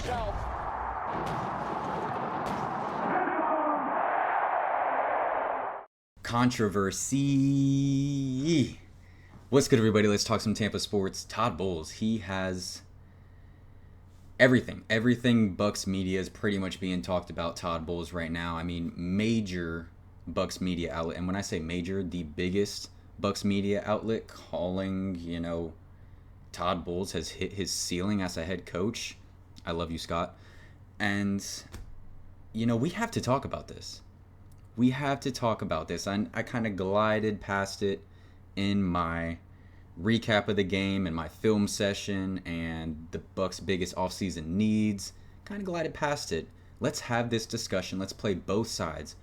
himself. Controversy. What's good, everybody? Let's talk some Tampa sports. Todd Bowles, he has everything. Everything Bucs media is pretty much being talked about Todd Bowles right now. I mean, major Bucs media outlet. And when I say major, the biggest Bucs media outlet calling, Todd Bowles has hit his ceiling as a head coach. I love you, Scott. And, we have to talk about this. I kind of glided past it in my recap of the game and my film session and the Bucs' biggest offseason needs. Kind of glided past it. Let's have this discussion. Let's play both sides.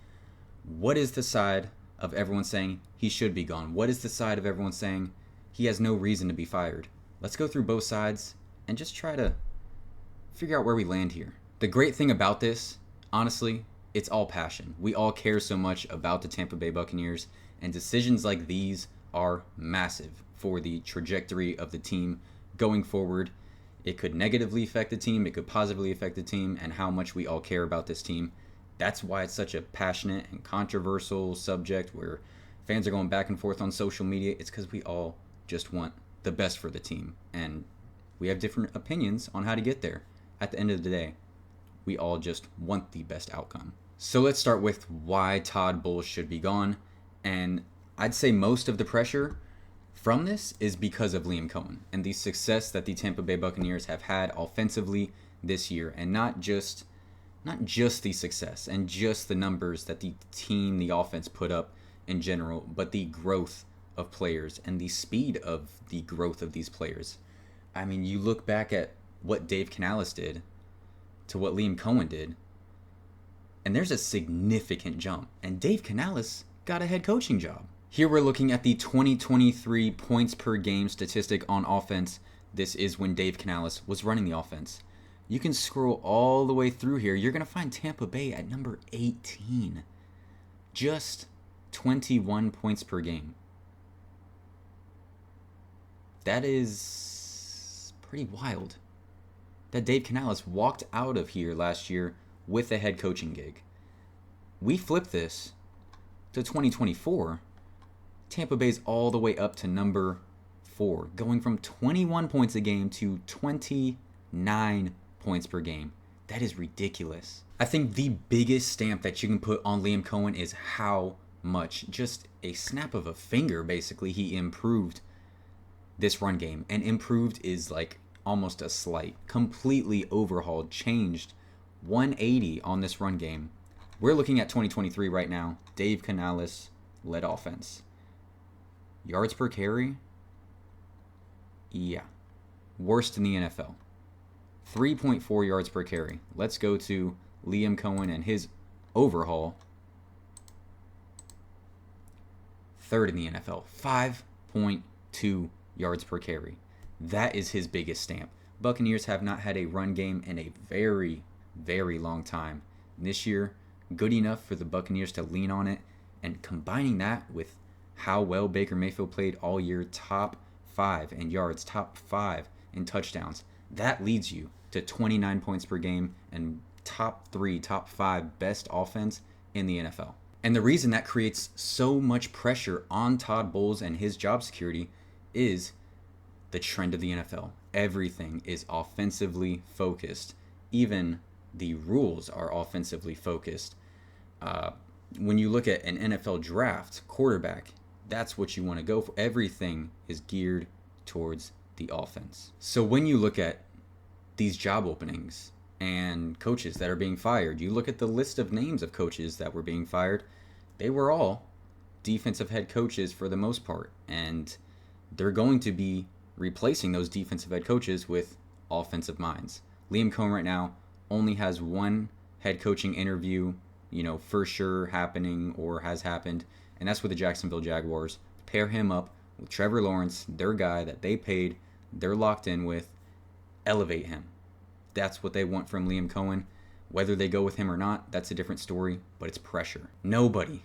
What is the side of everyone saying he should be gone? What is the side of everyone saying he has no reason to be fired? Let's go through both sides and just try to figure out where we land here. The great thing about this, honestly, it's all passion. We all care so much about the Tampa Bay Buccaneers, and decisions like these are massive for the trajectory of the team going forward. It could negatively affect the team, it could positively affect the team, and how much we all care about this team. That's why it's such a passionate and controversial subject where fans are going back and forth on social media. It's because we all just want the best for the team, and we have different opinions on how to get there. At the end of the day, we all just want the best outcome. So let's start with why Todd Bowles should be gone. And I'd say most of the pressure from this is because of Liam Coen and the success that the Tampa Bay Buccaneers have had offensively this year. And not just the success and just the numbers that the team, the offense put up in general, but the growth of players and the speed of the growth of these players. I mean, you look back at what Dave Canales did to what Liam Coen did, and there's a significant jump. And Dave Canales got a head coaching job. Here we're looking at the 2023 points per game statistic on offense. This is when Dave Canales was running the offense. You can scroll all the way through here. You're going to find Tampa Bay at number 18. Just 21 points per game. That is pretty wild. That Dave Canales walked out of here last year with a head coaching gig. We flip this to 2024. Tampa Bay's all the way up to number 4, going from 21 points a game to 29 points per game. That is ridiculous. I think the biggest stamp that you can put on Liam Coen is how much, just a snap of a finger, basically, he improved this run game. And improved is like almost a slight. Completely overhauled, changed 180 on this run game. We're looking at 2023 right now. Dave Canales led offense. Yards per carry? Yeah. Worst in the NFL. 3.4 yards per carry. Let's go to Liam Coen and his overhaul. Third in the NFL. 5.2 yards per carry. That is his biggest stamp. Buccaneers have not had a run game in a very, very long time. This year, good enough for the Buccaneers to lean on it, and combining that with how well Baker Mayfield played all year, top 5 in yards, top 5 in touchdowns, that leads you to 29 points per game and top 3, top 5 best offense in the NFL. And the reason that creates so much pressure on Todd Bowles and his job security is the trend of the NFL. Everything is offensively focused. Even the rules are offensively focused. When you look at an NFL draft, quarterback, that's what you want to go for. Everything is geared towards the offense. So when you look at these job openings and coaches that are being fired, you look at the list of names of coaches that were being fired, they were all defensive head coaches for the most part. And they're going to be replacing those defensive head coaches with offensive minds. Liam Coen right now only has one head coaching interview, for sure happening or has happened, and that's with the Jacksonville Jaguars. Pair him up with Trevor Lawrence, their guy that they paid, they're locked in with. Elevate him. That's what they want from Liam Coen. Whether they go with him or not, that's a different story, but it's pressure. Nobody,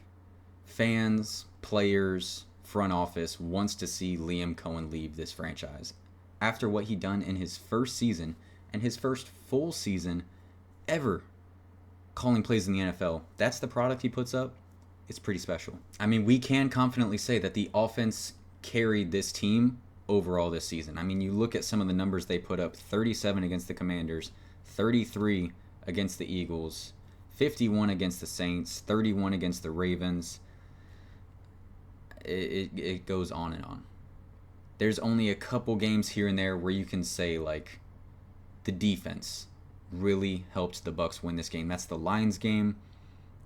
fans, players, front office, wants to see Liam Coen leave this franchise. After what he done in his first season and his first full season ever calling plays in the NFL. That's the product he puts up. It's pretty special. I mean, we can confidently say that the offense carried this team overall this season. I mean, you look at some of the numbers they put up: 37 against the Commanders, 33 against the Eagles, 51 against the Saints, 31 against the Ravens. It goes on and on. There's only a couple games here and there where you can say, like, the defense really helped the Bucs win this game. That's the Lions game.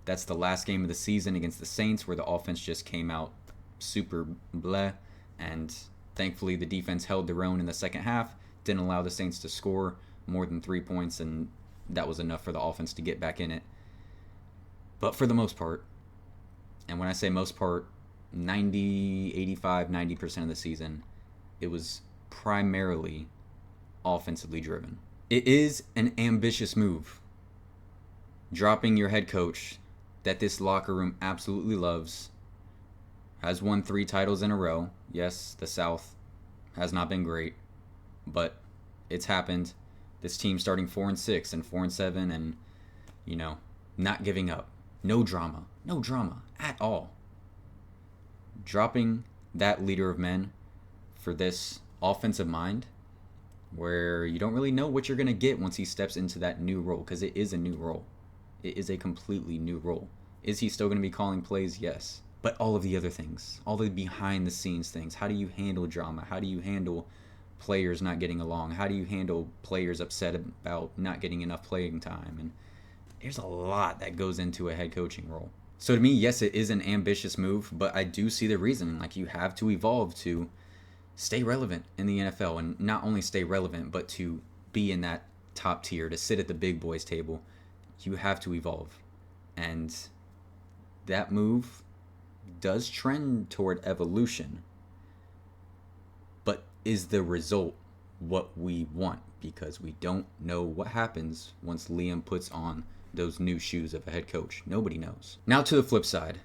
That's the last game of the season against the Saints, where the offense just came out super bleh, and thankfully the defense held their own in the second half, didn't allow the Saints to score more than 3 points, and that was enough for the offense to get back in it. But for the most part, and when I say most part, 90% of the season, it was primarily offensively driven. It is an ambitious move. Dropping your head coach that this locker room absolutely loves, has won 3 titles in a row. Yes, the South has not been great, but it's happened. This team starting 4-6 and 4-7, and not giving up. No drama at all. Dropping that leader of men for this offensive mind, where you don't really know what you're going to get once he steps into that new role, because it is a new role. It is a completely new role. Is he still going to be calling plays? Yes. But all of the other things, all the behind-the-scenes things, how do you handle drama? How do you handle players not getting along? How do you handle players upset about not getting enough playing time? And there's a lot that goes into a head coaching role. So to me, yes, it is an ambitious move, but I do see the reason. Like, you have to evolve to stay relevant in the NFL, and not only stay relevant, but to be in that top tier, to sit at the big boys table. You have to evolve. And that move does trend toward evolution. But is the result what we want? Because we don't know what happens once Liam puts on those new shoes of a head coach. Nobody knows. Now to the flip side,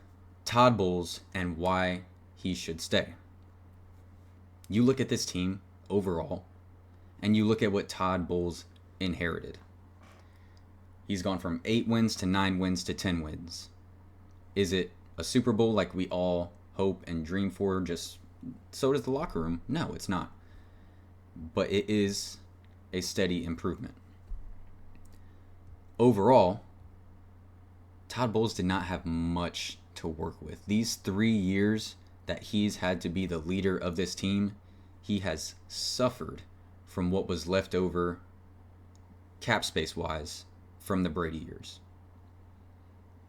Todd Bowles and why he should stay. You look at this team overall, and you look at what Todd Bowles inherited. He's gone from 8 wins to 9 wins to 10 wins. Is it a Super Bowl like we all hope and dream for? Just so does the locker room? No, it's not. But it is a steady improvement. Overall, Todd Bowles did not have much to work with. These 3 years that he's had to be the leader of this team, he has suffered from what was left over cap space wise from the Brady years.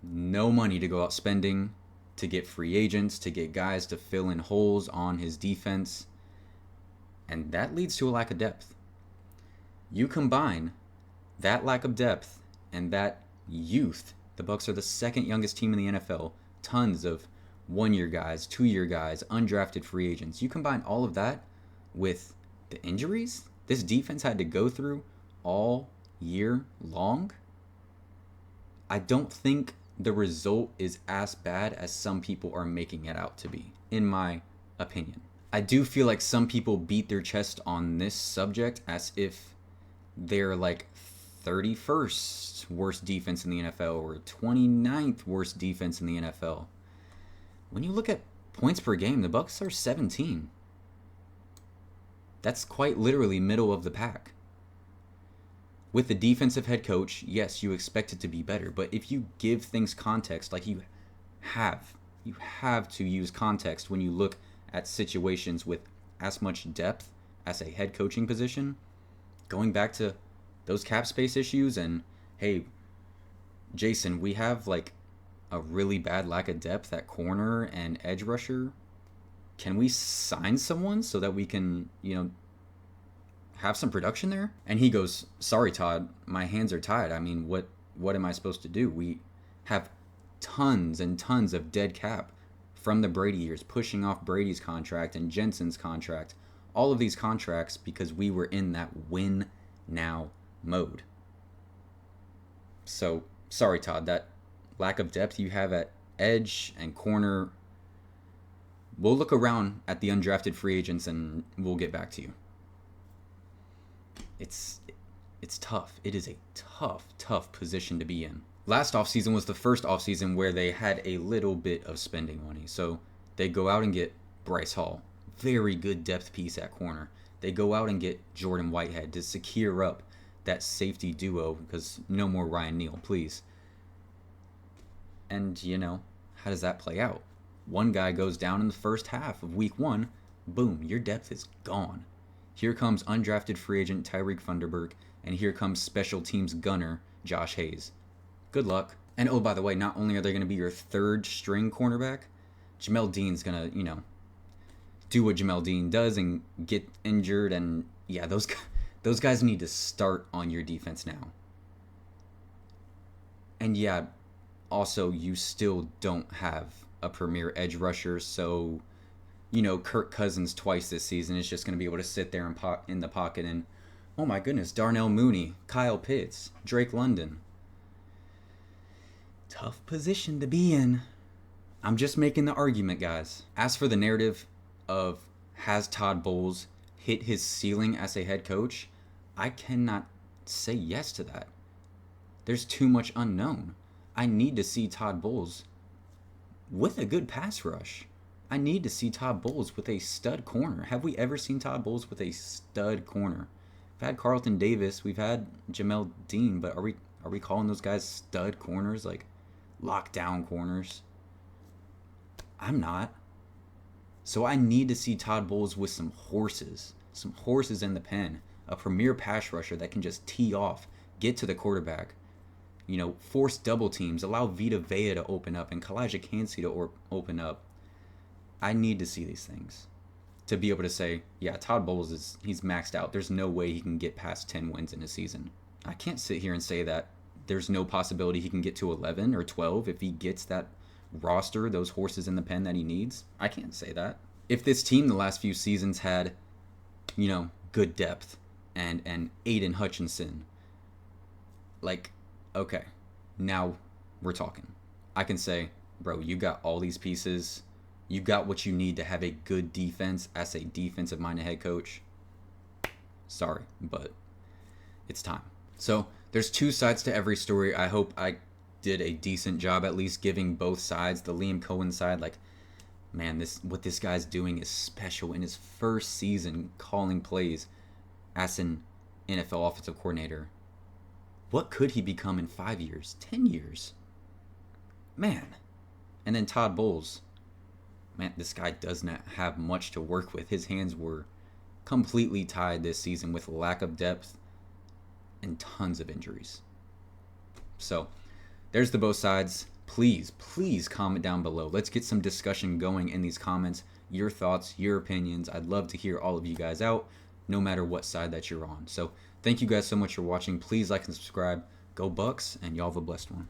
No money to go out spending to get free agents, to get guys to fill in holes on his defense, and that leads to a lack of depth. You combine that lack of depth and that youth. The Bucs are the second youngest team in the NFL. Tons of 1-year guys, 2-year guys, undrafted free agents. You combine all of that with the injuries this defense had to go through all year long. I don't think the result is as bad as some people are making it out to be, in my opinion. I do feel like some people beat their chest on this subject as if they're like 31st worst defense in the NFL or 29th worst defense in the NFL. When you look at points per game, the Bucs are 17. That's quite literally middle of the pack. With the defensive head coach, yes, you expect it to be better, but if you give things context, like you have to use context when you look at situations with as much depth as a head coaching position, going back to those cap space issues and, hey, Jason, we have like a really bad lack of depth at corner and edge rusher. Can we sign someone so that we can, have some production there? And he goes, sorry, Todd, my hands are tied. I mean, what am I supposed to do? We have tons and tons of dead cap from the Brady years, pushing off Brady's contract and Jensen's contract, all of these contracts because we were in that win now mode. So, sorry, Todd, that lack of depth you have at edge and corner, we'll look around at the undrafted free agents and we'll get back to you. It's tough. It is a tough, tough position to be in. Last offseason was the first offseason where they had a little bit of spending money. So they go out and get Bryce Hall. Very good depth piece at corner. They go out and get Jordan Whitehead to secure up that safety duo because no more Ryan Neal, please. And, how does that play out? One guy goes down in the first half of week 1. Boom, your depth is gone. Here comes undrafted free agent Tyreek Funderburg, and here comes special teams gunner Josh Hayes. Good luck. And oh, by the way, not only are they going to be your third string cornerback, Jamel Dean's going to, do what Jamel Dean does and get injured. And yeah, those guys need to start on your defense now. And yeah, also, you still don't have a premier edge rusher, so, Kirk Cousins twice this season is just going to be able to sit there in the pocket and, oh my goodness, Darnell Mooney, Kyle Pitts, Drake London. Tough position to be in. I'm just making the argument, guys. As for the narrative of has Todd Bowles hit his ceiling as a head coach, I cannot say yes to that. There's too much unknown. I need to see Todd Bowles with a good pass rush. I need to see Todd Bowles with a stud corner. Have we ever seen Todd Bowles with a stud corner? We've had Carlton Davis, we've had Jamel Dean, but are we calling those guys stud corners, like lockdown corners? I'm not. So I need to see Todd Bowles with some horses in the pen, a premier pass rusher that can just tee off, get to the quarterback, force double teams, allow Vita Vea to open up and Kalijah Kancey to open up. I need to see these things to be able to say, yeah, Todd Bowles he's maxed out. There's no way he can get past 10 wins in a season. I can't sit here and say that there's no possibility he can get to 11 or 12 if he gets that roster, those horses in the pen that he needs. I can't say that. If this team the last few seasons had, good depth and Aiden Hutchinson, okay, now we're talking. I can say, bro, you got all these pieces. You got what you need to have a good defense as a defensive-minded head coach. Sorry, but it's time. So there's two sides to every story. I hope I did a decent job at least giving both sides. The Liam Coen side, man, what this guy's doing is special in his first season calling plays as an NFL offensive coordinator. What could he become in 5 years, 10 years? Man. And then Todd Bowles. Man, this guy does not have much to work with. His hands were completely tied this season with lack of depth and tons of injuries. So, there's the both sides. Please comment down below. Let's get some discussion going in these comments. Your thoughts, your opinions. I'd love to hear all of you guys out, no matter what side that you're on. So, thank you guys so much for watching. Please like and subscribe. Go Bucs, and y'all have a blessed one.